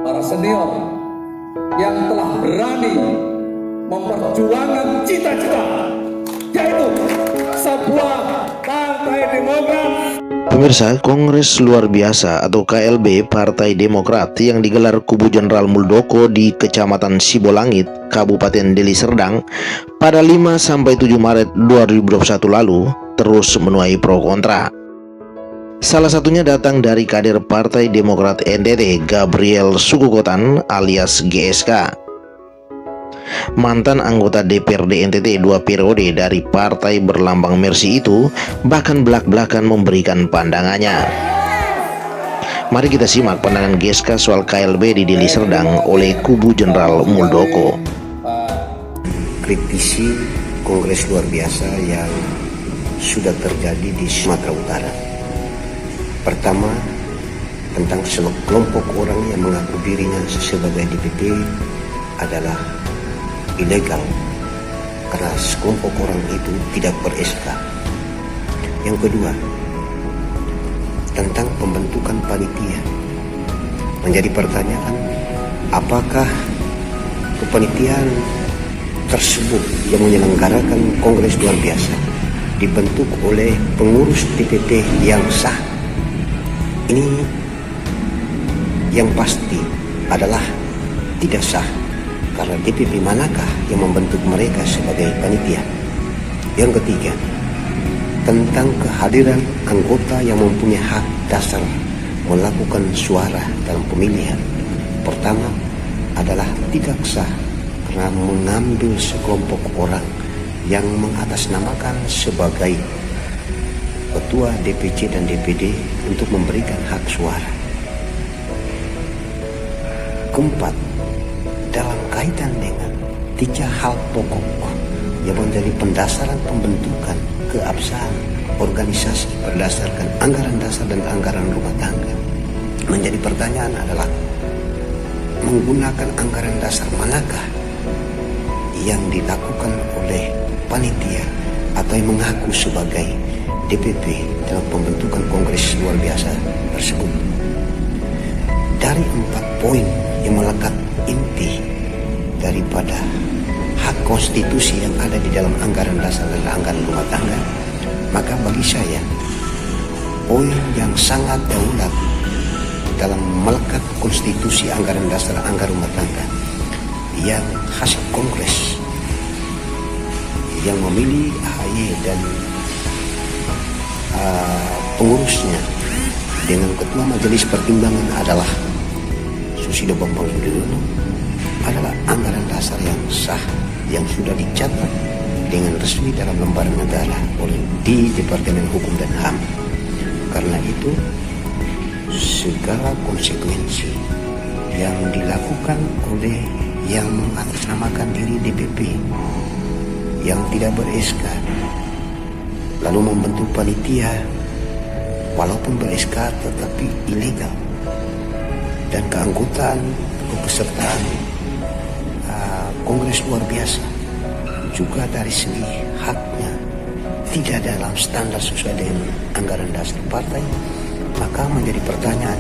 para senior yang telah berani memperjuangkan cita-cita, yaitu sebuah Partai Demokrat. Pemirsa, Kongres Luar Biasa atau KLB Partai Demokrat yang digelar Kubu Jenderal Muldoko di Kecamatan Sibolangit, Kabupaten Deli Serdang pada 5-7 Maret 2021 lalu terus menuai pro kontra. Salah satunya datang dari kader Partai Demokrat NTT, Gabriel Sukukotan alias GSK. Mantan anggota DPRD NTT 2 periode dari partai berlambang Mercy itu bahkan belak-belakan memberikan pandangannya. Mari kita simak pandangan GSK soal KLB di Deli Serdang oleh Kubu Jenderal Muldoko. Kritisi Kongres Luar Biasa yang sudah terjadi di Sumatera Utara. Pertama, tentang sekelompok orang yang mengaku dirinya sebagai DPP adalah ilegal karena sekelompok orang itu tidak ber-SK. Yang kedua, tentang pembentukan panitia. Menjadi pertanyaan, apakah kepanitiaan tersebut yang menyelenggarakan Kongres Luar Biasa dibentuk oleh pengurus DPP yang sah? Ini yang pasti adalah tidak sah, karena DPP manakah yang membentuk mereka sebagai panitia? Yang ketiga, tentang kehadiran anggota yang mempunyai hak dasar melakukan suara dalam pemilihan. Pertama adalah tidak sah karena mengambil sekelompok orang yang mengatasnamakan sebagai ketua DPC dan DPD untuk memberikan hak suara. Keempat, dalam kaitan dengan 3 hal pokok yang menjadi pendasaran pembentukan keabsahan organisasi berdasarkan anggaran dasar dan anggaran rumah tangga, menjadi pertanyaan adalah menggunakan anggaran dasar manakah yang dilakukan oleh panitia atau yang mengaku sebagai DPP dalam pembentukan Kongres Luar Biasa tersebut. Dari 4 poin yang melekat inti daripada hak konstitusi yang ada di dalam anggaran dasar dan anggaran rumah tangga, maka bagi saya poin yang sangat daulat dalam melekat konstitusi anggaran dasar dan anggaran rumah tangga yang hasil kongres yang memilih AHY dan pengurusnya dengan ketua majelis pertimbangan adalah Susilo Bambang Yudhoyono adalah anggaran dasar yang sah yang sudah dicatat dengan resmi dalam lembaran negara oleh di Departemen Hukum dan HAM. Karena itu segala konsekuensi yang dilakukan oleh yang mengatasnamakan diri DPP yang tidak ber-SK lalu membentuk panitia walaupun ber-SK tetapi ilegal, dan keanggotaan kepesertaan Kongres Luar Biasa juga dari segi haknya tidak dalam standar sesuai dengan anggaran dasar partai, maka menjadi pertanyaan,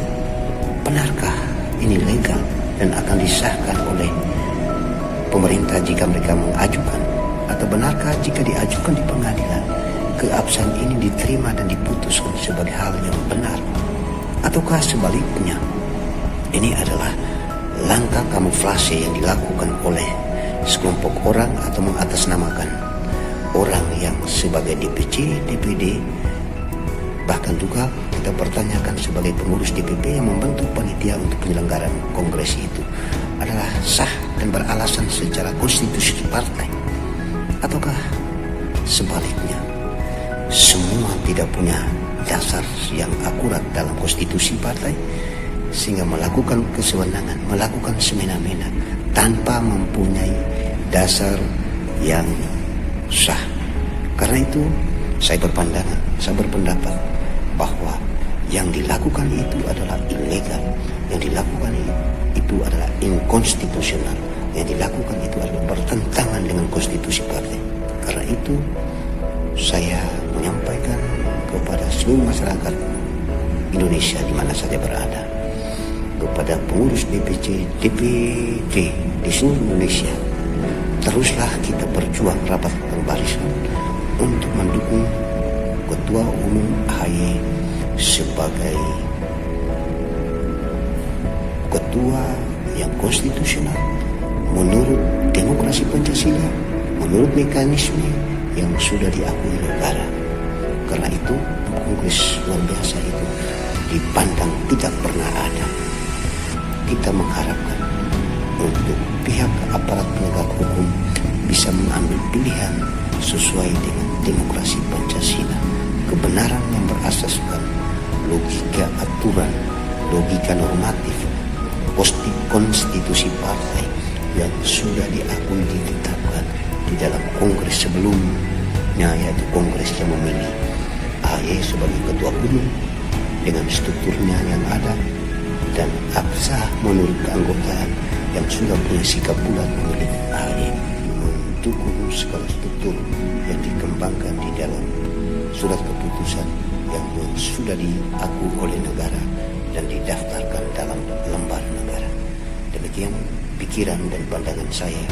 benarkah ini legal dan akan disahkan oleh pemerintah jika mereka mengajukan, atau benarkah jika diajukan di pengadilan keabsahan ini diterima dan diputuskan sebagai hal yang benar, ataukah sebaliknya ini adalah langkah kamuflase yang dilakukan oleh sekelompok orang atau mengatasnamakan orang yang sebagai DPC, DPD, bahkan juga kita pertanyakan sebagai pengurus DPP yang membentuk panitia untuk penyelenggaraan kongres itu adalah sah dan beralasan secara konstitusi partai, ataukah sebaliknya semua tidak punya dasar yang akurat dalam konstitusi partai sehingga melakukan kesewenangan, melakukan semena-mena tanpa mempunyai dasar yang sah. Karena itu saya berpendapat bahwa yang dilakukan itu adalah ilegal, yang dilakukan itu adalah inkonstitusional, yang dilakukan itu adalah bertentangan dengan konstitusi partai. Karena itu saya menyampaikan kepada seluruh masyarakat Indonesia di mana saja berada, kepada kepada pengurus DPC, DPD di seluruh Indonesia, teruslah kita berjuang rapat barisan untuk mendukung Ketua Umum AHY sebagai ketua yang konstitusional menurut demokrasi Pancasila, menurut mekanisme yang sudah diakui negara. Karena itu kongres luar biasa itu dipandang tidak pernah ada. Kita mengharapkan untuk pihak aparat penegak hukum bisa mengambil pilihan sesuai dengan demokrasi Pancasila, kebenaran yang berasaskan logika aturan, logika normatif, konstitusi partai yang sudah diakui ditetapkan di dalam kongres sebelumnya, yaitu kongres yang memilih AHY sebagai ketua umum dengan strukturnya yang ada dan absah menurut keanggotaan yang sudah punya sikap bulat memilih AHY, mendukung segala struktur yang dikembangkan di dalam surat keputusan yang sudah diakui oleh negara dan didaftarkan dalam lembar negara. Demikian pikiran dan pandangan saya.